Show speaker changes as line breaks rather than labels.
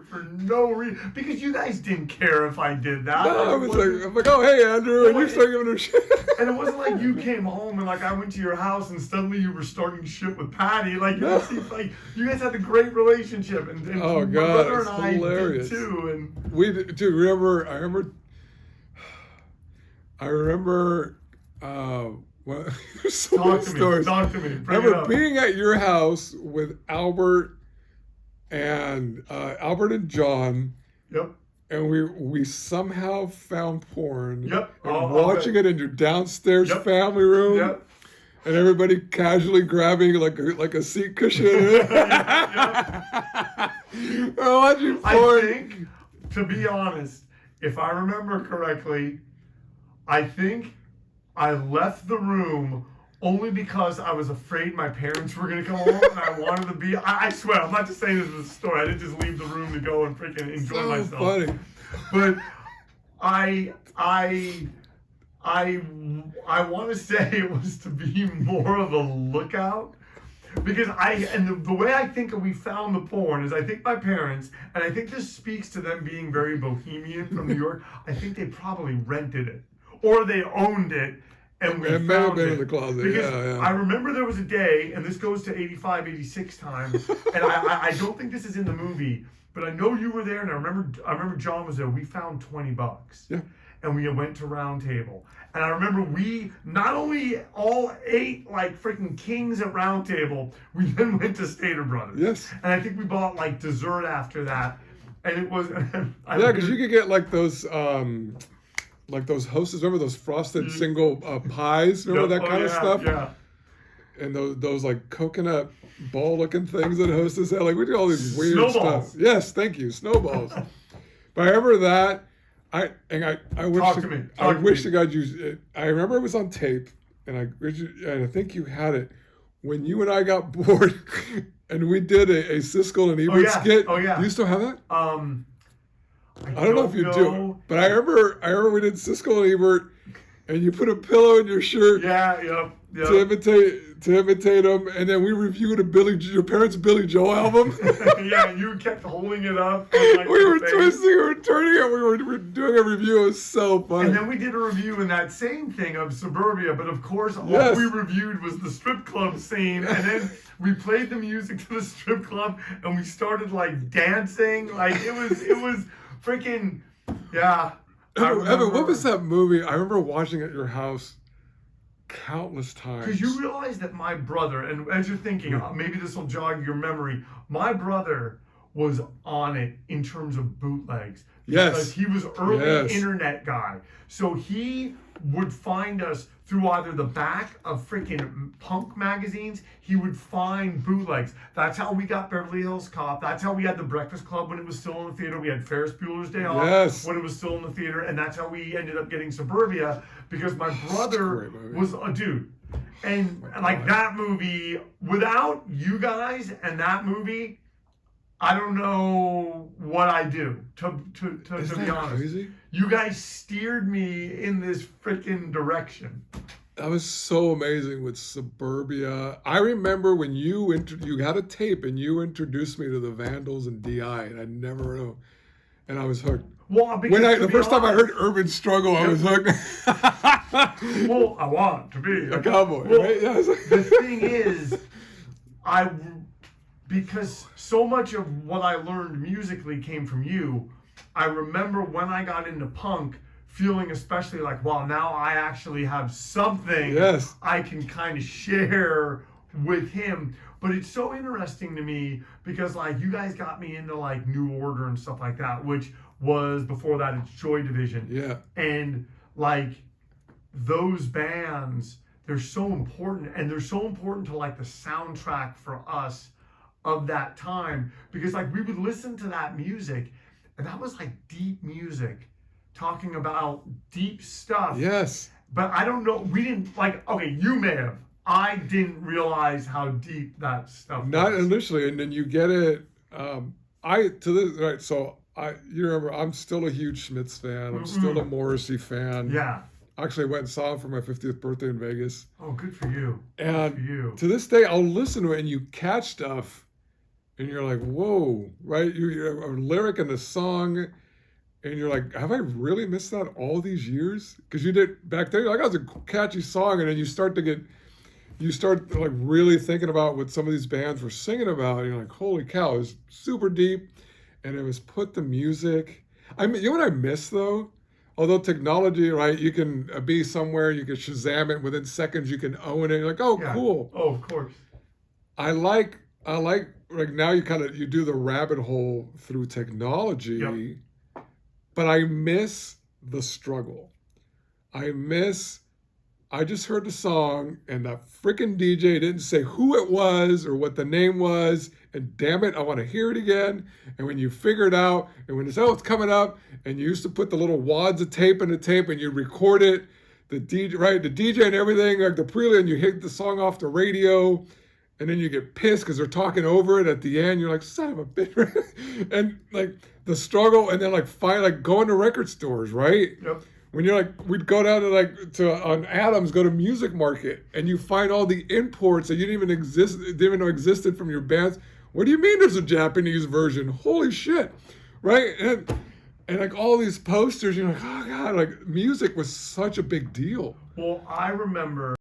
for no reason, because you guys didn't care if I did that.
No, I'm like, oh hey Andrew, and you start giving her shit.
And it wasn't like you came home and like I went to your house and suddenly you were starting shit with Patty. Like
No.
like you guys had a great relationship, and
Oh,
my
God,
brother
it's
and I
hilarious.
did too. And
Dude, I remember. Well, there's so many stories.
Talk to me.
I
Bring it
remember
up.
being at your house with Albert and John.
Yep.
And we somehow found porn.
Yep.
And watching it in your downstairs
Yep.
family room.
Yep.
And everybody casually grabbing like a seat cushion. Yep. Or watching
I
porn.
think, to be honest, if I remember correctly, I think I left the room only because I was afraid my parents were going to come home and I wanted to be. I swear, I'm not just saying this is a story. I didn't just leave the room to go and freaking enjoy
So
myself.
funny.
But I want to say it was to be more of a lookout. Because the way I think we found the porn is I think my parents, and I think this speaks to them being very bohemian from New York, I think they probably rented it. Or they owned it, and we
It may have
found
been
it.
in the closet,
Because
yeah.
I remember there was a day, and this goes to 85, 86 time, and I don't think this is in the movie, but I know you were there, and I remember John was there. We found $20.
Yeah.
And we went to Round Table. And I remember we not only all ate like freaking kings at Round Table, we then went to Stater Brothers.
Yes.
And I think we bought like dessert after that. And it was...
Yeah, because you could get like those Hostess, remember those frosted single pies? Remember that kind of stuff?
Yeah.
And those like coconut ball looking things that Hostess had. Like we did all these weird
Snowballs.
stuff. Yes, thank you. Snowballs. But I remember that. I wish
Talk to me.
I
Talk to
wish
me.
to God you. I remember it was on tape, and I think you had it when you and I got bored, and we did a Siskel and Ebert skit.
Oh yeah.
Do you still have that?
I
don't know if you do, but I remember we did Siskel and Ebert, and you put a pillow in your shirt.
Yeah. Yep.
To imitate them, and then we reviewed your parents' Billy Joel album.
Yeah, and you kept holding it up. Like
We were twisting, we were turning it, we were doing a review. It was so funny.
And then we did a review in that same thing of Suburbia, but of course all
Yes.
we reviewed was the strip club scene, and then we played the music to the strip club, and we started like dancing, like it was freaking, yeah.
Evan, what was that movie? I remember watching it at your house countless times.
Because you realize that my brother, and as you're thinking, maybe this will jog your memory, my brother was on it in terms of bootlegs. Because he was early internet guy. So he would find us through either the back of freaking punk magazines, he would find bootlegs. That's how we got Beverly Hills Cop. That's how we had The Breakfast Club when it was still in the theater. We had Ferris Bueller's Day Off when it was still in the theater. And that's how we ended up getting Suburbia, because my brother was a dude. And like that movie, without you guys and that movie, I don't know what I do, to be honest.
Crazy?
You guys steered me in this freaking direction.
That was so amazing with Suburbia. I remember when you had a tape and you introduced me to the Vandals and DI, and I never knew. And I was hooked.
Well, because
The first time I heard Urban Struggle, I was hooked.
Well, I want to be
a cowboy,
well,
right? Yeah,
the thing is, because so much of what I learned musically came from you, I remember when I got into punk, feeling especially like, wow, now I actually have something I can kind of share with him. But it's so interesting to me because like you guys got me into like New Order and stuff like that, which was before that it's Joy Division.
Yeah.
And like those bands, they're so important, and they're so important to like the soundtrack for us of that time, because like we would listen to that music and that was like deep music talking about deep stuff.
Yes.
But I don't know, we didn't like, okay, you may have. I didn't realize how deep that stuff was.
Not initially, and then you get it. You remember, I'm still a huge Schmitz fan. I'm still a Morrissey fan.
Yeah.
Actually, I went and saw him for my 50th birthday in Vegas.
Oh, good for you.
And
good for you.
To this day, I'll listen to it, and you catch stuff and you're like, whoa, right? You're a lyric in a song, and you're like, have I really missed that all these years? Because you did back then, you're like, that was a catchy song, and then you start like really thinking about what some of these bands were singing about, and you're like, holy cow, it was super deep, and it was put to music. I mean, you know what I miss though? Although technology, right, you can be somewhere, you can Shazam it within seconds, you can own it. You're like, oh, cool.
Oh, of course.
I like like now you do the rabbit hole through technology, but I miss the struggle. I just heard the song and that freaking DJ didn't say who it was or what the name was, and damn it, I want to hear it again. And when you figure it out, and when it's coming up, and you used to put the little wads of tape in the tape and you record it, the DJ and everything, like the prelude, and you hit the song off the radio, and then you get pissed because they're talking over it at the end. You're like, son of a bitch. And like the struggle, and then going to record stores, right?
Yep.
When you're like, we'd go down to on Adams, go to Music Market, and you find all the imports that you didn't even know existed from your bands. What do you mean there's a Japanese version? Holy shit, right? And like all these posters, you're like, oh God, like music was such a big deal.
Well, I remember